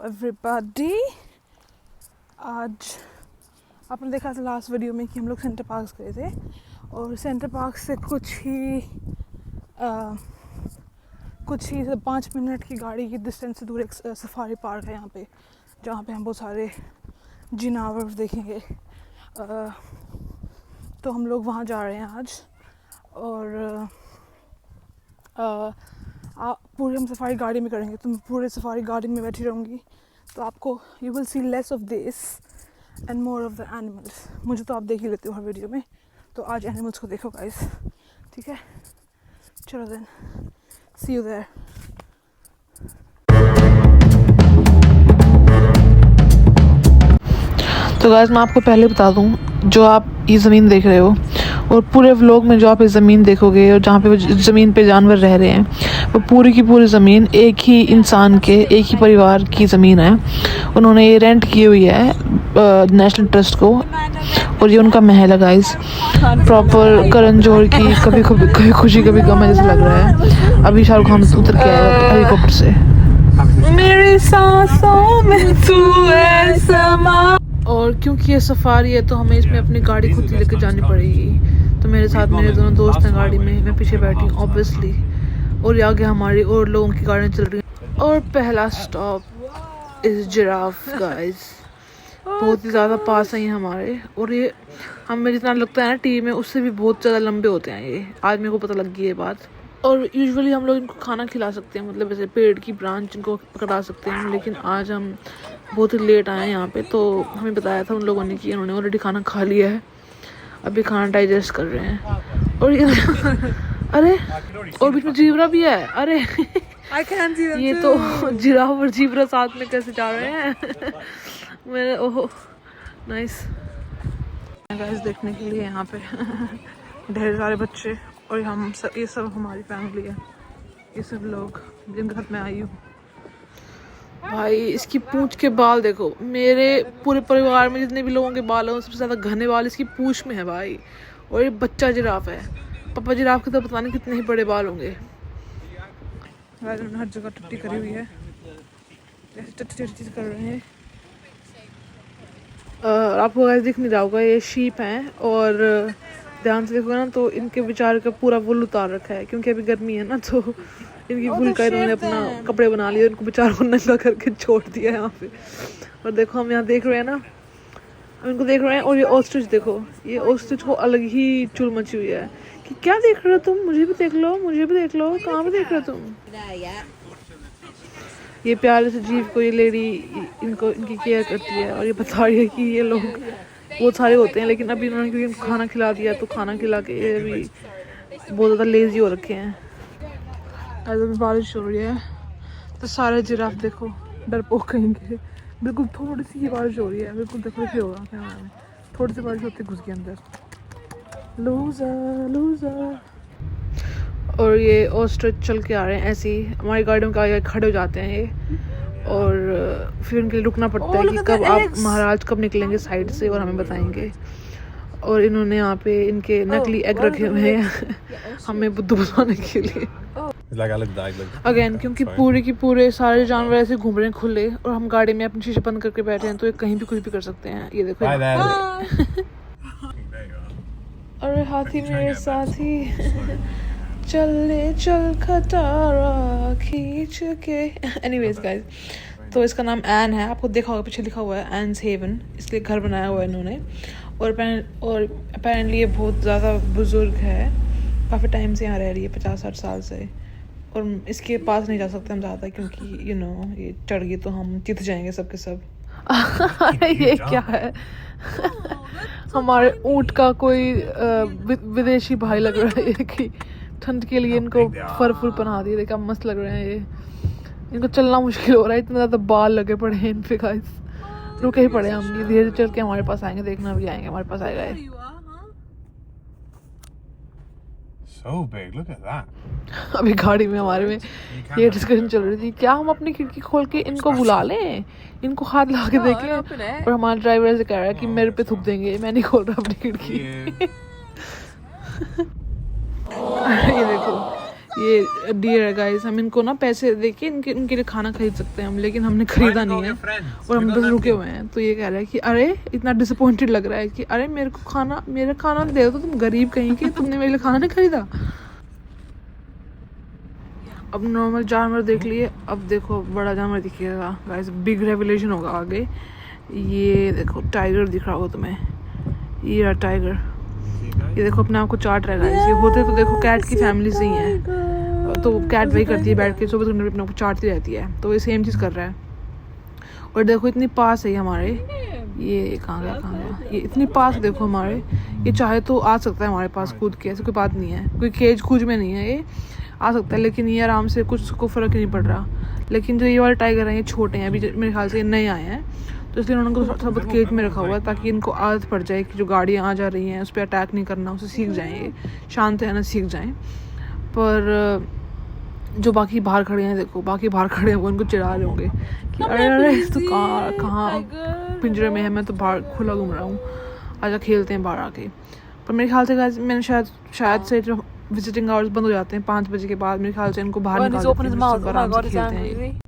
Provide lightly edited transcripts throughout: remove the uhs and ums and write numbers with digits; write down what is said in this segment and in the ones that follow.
Everybody, आज आपने देखा था लास्ट वीडियो में कि हम लोग सेंटर पार्क गए थे और सेंटर पार्क से कुछ ही 5 मिनट की गाड़ी की डिस्टेंस से दूर एक सफारी पार्क है यहाँ पे, जहाँ पे हम बहुत सारे जानवर देखेंगे। तो हम लोग वहाँ जा रहे हैं आज और पूरे हम सफारी गाड़ी में करेंगे। तो मैं पूरे सफारी गाड़ी में बैठी रहूँगी तो आपको you will see less of this and more of the animals. मुझे तो आप देख ही लेते हो हर वीडियो में, तो आज एनिमल्स को देखो गाइस, ठीक है? चलो देन, सी यू देयर। तो गाइस मैं आपको पहले बता दूं, जो आप ये ज़मीन देख रहे हो और पूरे व्लॉग में जो आप ये ज़मीन देखोगे और जहाँ पे वो ज़मीन पे जानवर रह रहे हैं, वो पूरी की पूरी ज़मीन एक ही इंसान के, एक ही परिवार की ज़मीन है। उन्होंने ये रेंट की हुई है नेशनल ट्रस्ट को और ये उनका महल है गाइस। प्रॉपर करण जौहर की कभी खुशी कभी गम है जैसा लग रहा है। अभी शाहरुख खान उतर के आया हेलीकॉप्टर से। मेरी सांसों में तू है समा। और क्योंकि ये सफारी है तो हमें इसमें अपनी गाड़ी खुद ही लेकर जानी पड़ेगी। तो मेरे साथ मेरे दोनों दोस्त हैं गाड़ी में, मैं पीछे बैठी हूँ ऑब्वियसली, और आगे हमारी और लोगों की गाड़ियाँ चल रही हैं। और पहला स्टॉप इस जिराफ गाइस, बहुत ही ज़्यादा पास है ये हमारे, और ये हमें जितना लगता है ना टीवी में उससे भी बहुत ज़्यादा लंबे होते हैं ये। आज मेरे को पता लग गई ये बात। और यूजुअली हम लोग इनको खाना खिला सकते हैं, मतलब जैसे पेड़ की ब्रांच इनको पकड़ा सकते हैं, लेकिन आज हम बहुत ही लेट आए हैं यहाँ पे, तो हमें बताया था उन लोगों ने कि उन्होंने ऑलरेडी खाना खा लिया है, अभी खाना डाइजेस्ट कर रहे हैं। और ये अरे और बीच में जीब्रा भी है। अरे ये तो जिराफ और जीब्रा साथ में कैसे जा रहे हैं? मेरे ओह नाइस गाइस देखने के लिए यहाँ पे ढेर सारे बच्चे, और हम सब, ये सब हमारी फैमिली है, ये सब लोग जिनके साथ मैं आई हूँ। भाई इसकी पूंछ के बाल देखो, मेरे पूरे परिवार में जितने भी लोगों के बाल हैं सबसे ज़्यादा घने बाल इसकी पूंछ में है भाई। और ये बच्चा जिराफ है, पापा जिराफ के तो पता नहीं कितने ही बड़े बाल होंगे। हर जगह टट्टी करी हुई है, जैसे टट्टी कर रहे हैं। आपको गाइस दिख नहीं रहा होगा, ये शीप हैं, और ध्यान से देखोगे ना तो इनके बेचारे का पूरा वुल उतार रखा है, क्योंकि अभी गर्मी है ना, तो इनकी वुल का इन्होंने अपना कपड़े बना लिए, इनको बेचारों को नंगा करके छोड़ दिया है यहाँ पे। और देखो हम यहाँ देख रहे हैं ना, हम इनको देख रहे हैं। और ये ऑस्ट्रिच देखो, ये ऑस्ट्रिच को अलग ही चुल मची हुई है कि क्या देख रहे हो तुम, मुझे भी देख लो, मुझे भी देख लो, कहाँ पे देख रहे हो तुम? ये प्यारे से जीव को ये लेडी इनकी केयर करती है, और ये बता रही है कि ये लोग बहुत सारे होते हैं, लेकिन अभी इन्होंने क्योंकि इनको खाना खिला दिया तो खाना खिला के ये अभी बहुत ज़्यादा लेजी हो रखे हैं। अभी बारिश हो रही है तो सारे जिराफ देखो डरपोक कहेंगे, बिल्कुल थोड़ी सी बारिश हो रही है, बिल्कुल देखो क्या होगा क्या में थोड़ी सी बारिश होती घुस गई अंदर। Loser loser. और ये ऑस्ट्रिच चल के आ रहे हैं ऐसे ही, हमारी गाड़ियों के आगे खड़े हो जाते हैं ये, और फिर उनके लिए रुकना पड़ता है कि कब आप महाराज कब निकलेंगे साइड से और हमें बताएंगे। और इन्होंने यहाँ पे इनके नकली एग रखे हुए हैं हमें बुद्धू बनाने के लिए अगेन, क्योंकि पूरे की पूरे सारे जानवर ऐसे घूम रहे हैं खुले, और हम गाड़ी में अपनी शीशे बंद करके बैठे हैं, तो ये कहीं भी कुछ भी कर सकते हैं। ये देखो अरे हाथी मेरे साथी चल चल खटारा खींच के। एनीवेज गाइस, तो इसका नाम एन है, आपको देखा होगा पीछे लिखा हुआ है एन्स हेवन, इसलिए घर बनाया हुआ है इन्होंने। और अपेरेंटली ये बहुत ज़्यादा बुजुर्ग है, काफ़ी टाइम से यहाँ रह रही है, 50-60 साल से, और इसके पास नहीं जा सकते हम ज़्यादा, क्योंकि यू नो ये चढ़ गई तो हम चित जाएंगे सब के सब। ये क्या है? हमारे ऊँट का कोई विदेशी भाई लग रहा है ये, कि ठंड के लिए इनको फर पहना दिए, देखा मस्त लग रहे हैं ये। इनको चलना मुश्किल हो रहा है, इतने ज़्यादा बाल लगे पड़े हैं इन पे गाइस। रुके ही पड़े हम, ये धीरे चल के हमारे पास आएंगे, देखना भी आएंगे हमारे पास आएगा ये। So big, look at that. अभी गाड़ी में हमारे में ये डिस्कशन चल रही थी, क्या हम अपनी खिड़की खोल के इनको बुला लें, इनको हाथ लगा के देख लें। और हमारा ड्राइवर ऐसे कह रहा है कि मेरे पे थूक देंगे, मैं नहीं खोल रहा अपनी खिड़की। ये देखो ये डियर है गाइस, हम इनको ना पैसे देके इनके लिए खाना खरीद सकते हैं हम, लेकिन हमने खरीदा नहीं है और हम बस रुके हुए हैं। तो ये कह रहा है कि अरे इतना डिसअपॉइंटेड लग रहा है कि अरे मेरा खाना दे दो, तुम गरीब कहीं के, तुमने मेरे लिए खाना नहीं खरीदा। अब नॉर्मल जानवर देख लिए, अब देखो बड़ा जानवर दिखेगा गाइस, बिग रेवलेशन होगा आगे। ये देखो टाइगर दिख रहा होगा तुम्हें, ये रहा टाइगर, ये देखो अपने आप को चाट रहा है गाइस। ये होते तो देखो कैट की फैमिली से ही है, तो कैट वही करती है बैठ के 24 घंटे अपने आप को चाटती रहती है, तो ये सेम चीज़ कर रहा है। और देखो इतनी पास है हमारे, ये कहाँ गया, ये इतनी पास देखो हमारे, ये चाहे तो आ सकता है हमारे पास कूद के, ऐसी कोई बात नहीं है, कोई केज कूज में नहीं है, ये आ सकता है, लेकिन ये आराम से कुछ को फ़र्क नहीं पड़ रहा। लेकिन जो ये वाले टाइगर हैं ये छोटे हैं, अभी मेरे ख्याल से ये नए आए हैं, तो इसलिए उन्होंने उनको थोड़ा बहुत केज में रखा हुआ है ताकि इनको आदत पड़ जाए कि जो गाड़ियाँ आ जा रही हैं उस पर अटैक नहीं करना, उसे सीख जाएँ, शांत रहना सीख जाएँ। पर जो बाकी बाहर खड़े हैं, देखो बाकी बाहर खड़े हैं वो उनको चिढ़ा रहे होंगे कि अरे तो कहाँ पिंजरे में है, मैं तो बाहर खुला घूम रहा हूँ, आजा खेलते हैं बाहर आके। पर मेरे ख्याल से मैंने शायद से जो विजिटिंग आवर्स बंद हो जाते हैं 5 बजे के बाद, मेरे ख्याल से इनको बाहर निकाल देते हैं, आराम से खेलते हैं।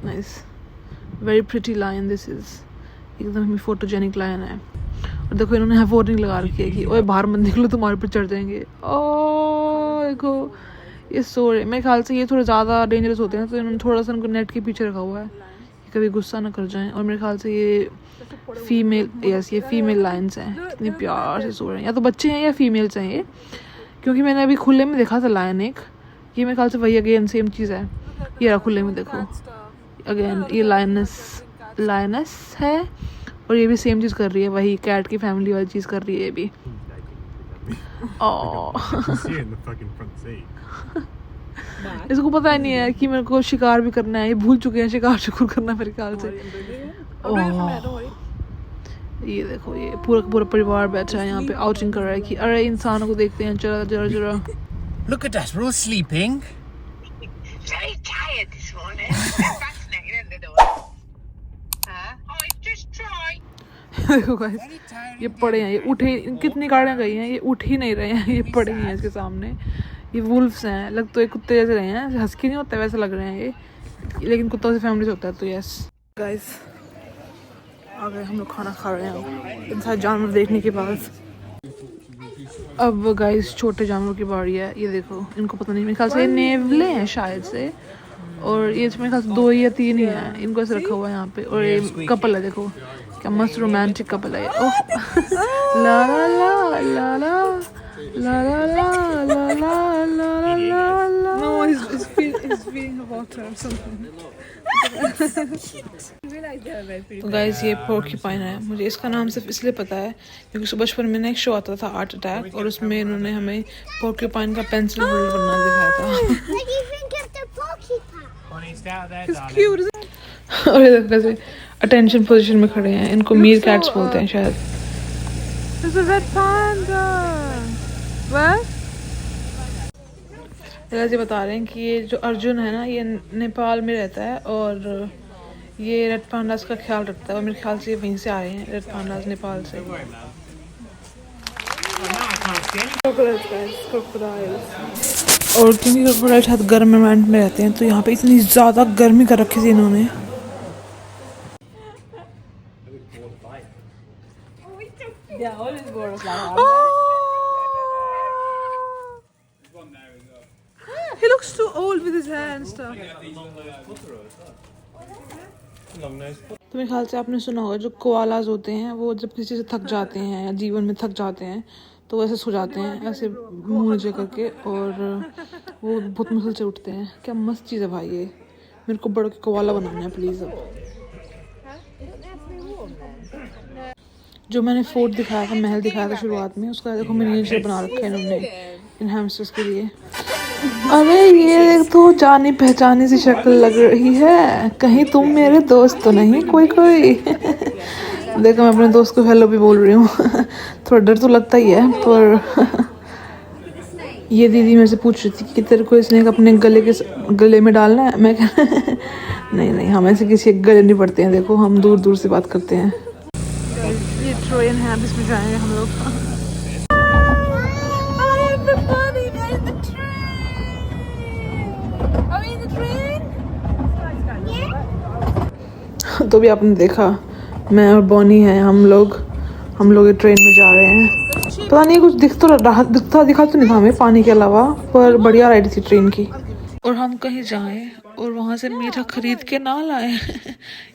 Nice, very pretty lion this is, एकदम ही फोटोजेनिक लायन है। और देखो इन्होंने यहाँ वार्निंग लगा रखी है कि ओए बाहर मत निकलो, तुम्हारे पर चढ़ जाएंगे। ओ देखो ये सो रहे, मेरे ख्याल से ये थोड़े ज़्यादा डेंजरस होते हैं, तो इन्होंने थोड़ा सा उनको नेट के पीछे रखा हुआ है कि कभी गुस्सा ना कर जाएं। और मेरे ख्याल से ये फीमेल लायंस हैं, कितने प्यार से सो रहे हैं, या तो बच्चे हैं या फीमेल्स हैं ये, क्योंकि मैंने अभी खुले में देखा था लायन एक, ये मेरे ख्याल से वही अगेन सेम चीज़ है। ये रहा खुले में देखो अगेन, ये लायनस है और ये भी सेम चीज़ कर रही है, वही कैट की फैमिली वाली चीज़ कर रही है ये भी। इसको पता ही नहीं है कि मेरे को शिकार भी करना है, ये भूल चुके हैं शिकार शुरू करना मेरे ख्याल से। ये देखो ये पूरा परिवार बैठा है यहाँ पे, आउटिंग कर रहा है कि अरे इंसानों को देखते हैं, जरा Look at us, we're all sleeping. Very tired this morning. Fascinating, isn't it? Oh, just try. देखो गाइस ये पड़े हैं, ये उठे, कितनी गाड़ियाँ गई हैं, ये उठ ही नहीं रहे हैं, ये पड़े ही हैं इसके सामने। ये वुल्फ्स हैं, लग तो ये कुत्ते जैसे रहे हैं, हस्की नहीं होता वैसे लग रहे हैं ये, लेकिन कुत्तों से फैमिली से होता है। तो यस गाइस आ गए हम लोग, खाना खा रहे हैं इन सारे जानवर देखने के बाद। अब गाइस छोटे जानवरों की बारी है, ये देखो इनको पता नहीं, मेरे ख्याल से ये नेवले हैं शायद से, और ये मेरे ख्याल से 2 या 3 ही हैं, इनको ऐसे रखा हुआ है यहाँ पे। और ये कपल है, देखो क्या मस्त रोमांटिक कपल है। ओह ला ला ला ला ला ला ला ला ला ला ला ला ला। No, he's feeding the water or something. तो गाइस ये पोर्क्यूपाइन है, मुझे इसका नाम सिर्फ इसलिए पता है क्योंकि बचपन में ना एक शो आता था आर्ट अटैक, और उसमें इन्होंने हमें पोर्क्यूपाइन का पेंसिल होल्डर बनना दिखाया था। और ये देखो कैसे अटेंशन पोजीशन में खड़े हैं, इनको मीर कैट्स बोलते हैं शायद। जैसे बता रहे हैं कि ये जो अर्जुन है ना, ये नेपाल में रहता है और ये रेड पांडास का ख्याल रखता है, और मेरे ख्याल से ये वहीं से आए हैं, रेड पांडास नेपाल से। और क्योंकि क्रोकोडाइल शायद गर्म एनवायरनमेंट में रहते हैं, तो यहाँ पे इतनी ज़्यादा गर्मी कर रखी थी इन्होंने। He looks too old with his hair and stuff. तो मेरे ख्याल से आपने सुना होगा जो कोआलाज होते हैं वो जब किसी से थक जाते हैं या जीवन में थक जाते हैं तो वैसे सो जाते हैं ऐसे मुंह नीचे करके, और वो बहुत मुश्किल से उठते हैं। क्या मस्त चीज़ है भाई ये, मेरे को बड़ा कोआला बनाना है प्लीज़। अब जो मैंने फोर्ट दिखाया था, महल दिखाया था शुरुआत में, उसका देखो मिनिएचर बना रखा है इन्होंने इन हैमस्टर्स के लिए। अरे ये तो जानी पहचानी सी शक्ल लग रही है, कहीं तुम मेरे दोस्त तो नहीं कोई देखो मैं अपने दोस्त को हेलो भी बोल रही हूँ। थोड़ा डर तो लगता ही है, पर ये दीदी मेरे से पूछ रही थी कि तेरे को इसने अपने गले में डालना है। मैं नहीं हम ऐसे किसी के गले नहीं पड़ते हैं, देखो हम दूर दूर से बात करते हैं। ये ट्रेन है, अब इसमें जाएंगे हम लोग। तो भी आपने देखा, मैं और बॉनी हैं, हम लोग ये ट्रेन में जा रहे हैं। पता नहीं कुछ दिखा तो नहीं था हमें पानी के अलावा, पर बढ़िया राइड थी ट्रेन की। और हम कहीं जाएं और वहाँ से मीठा खरीद के ना लाएं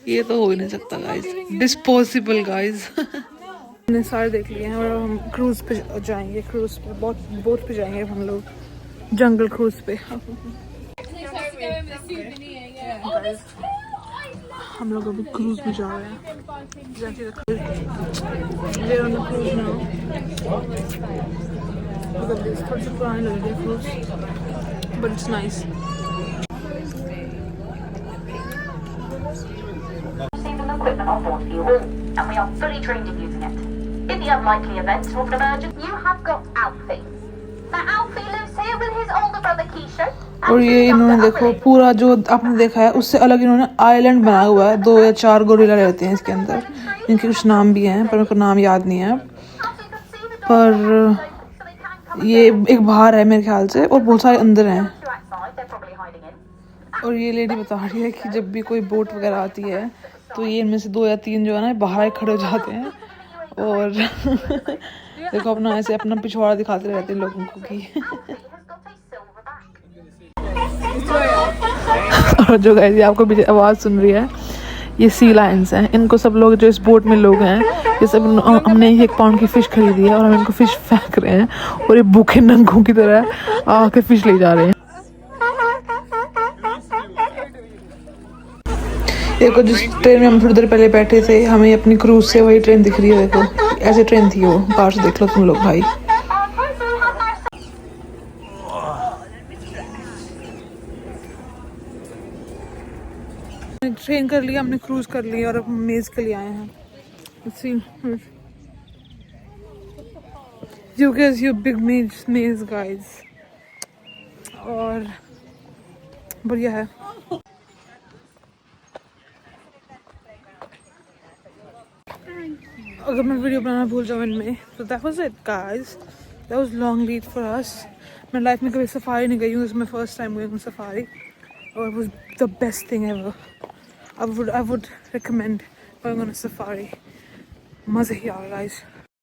ये तो हो ही नहीं सकता गाइस, डिस्पॉसिबल गाइस। हमने सारे देख लिए हैं और हम क्रूज पे जाएंगे, क्रूज पे बोट पे जाएंगे हम लोग, जंगल क्रूज पे। हम लोग अभी क्रूज में जा रहे हैं। थोड़ी सी पुरानी लग रही है cruise, but it's nice. Equipment on board for you all, and we are fully trained in using it. In the unlikely event of an emergency, you have got Alfie. Now Alfie lives here with his older brother Keisha. और ये इन्होंने देखो पूरा जो आपने देखा है उससे अलग इन्होंने आइलैंड बनाया हुआ है। 2 या 4 गोरिल्ला रहते हैं इसके अंदर, इनके कुछ नाम भी हैं पर मेरे को नाम याद नहीं है। पर ये एक बाहर है मेरे ख्याल से और बहुत सारे अंदर हैं। और ये लेडी बता रही है कि जब भी कोई बोट वगैरह आती है तो ये इनमें से 2 या 3 जो है ना बाहर खड़े हो जाते हैं और देखो अपना ऐसे अपना पिछवाड़ा दिखाते रहते हैं लोगों को कि और जो गाइस ये आपको पीछे आवाज़ सुन रही है, ये सी लायंस हैं। इनको सब लोग जो इस बोट में लोग हैं, ये सब हमने 1 पाउंड की फ़िश खरीदी है और हम इनको फ़िश फेंक रहे हैं और ये भूखे नंगों की तरह आके फ़िश ले जा रहे हैं। देखो जिस ट्रेन में हम थोड़ी देर पहले बैठे थे, हमें अपनी क्रूज से वही ट्रेन दिख रही है। देखो ऐसी ट्रेन थी वो, बाहर से देख लो तुम लोग भाई। ट्रेन कर लिया हमने, क्रूज कर लिया और अब मेज के लिए आए हैं। You guys, you big maze guys, और बढ़िया है। अगर मैं वीडियो बनाना भूल जाऊँ इनमें तो that was it guys, that was long lead for us। मैं लाइफ में कभी सफारी नहीं गई हूँ, this is my first time going on safari और it was the best thing ever। I would recommend going on a safari, मज़े ही आ गया guys।